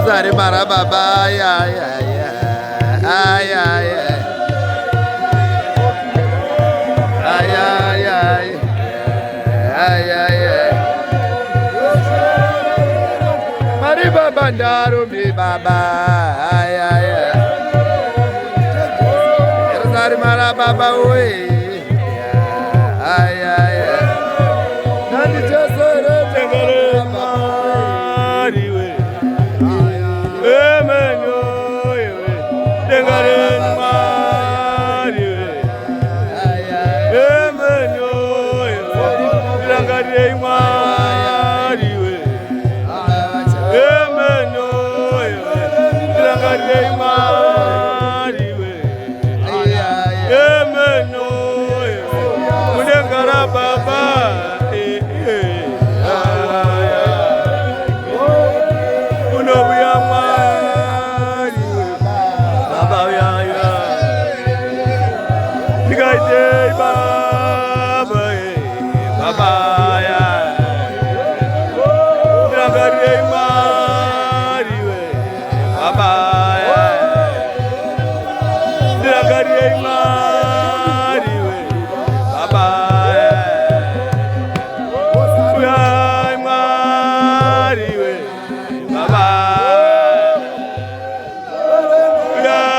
Rosari mara baba ya ya ya ay ay ay ay ay ay ay Mari baba ndaru mi baba ay ay Rosari mara baba we ay ay Nandi chasere tengale mari we emenyo we tengale mari we emenyo we tengale mari we emenyo we tengale mari we emenyo we tengara baba Baba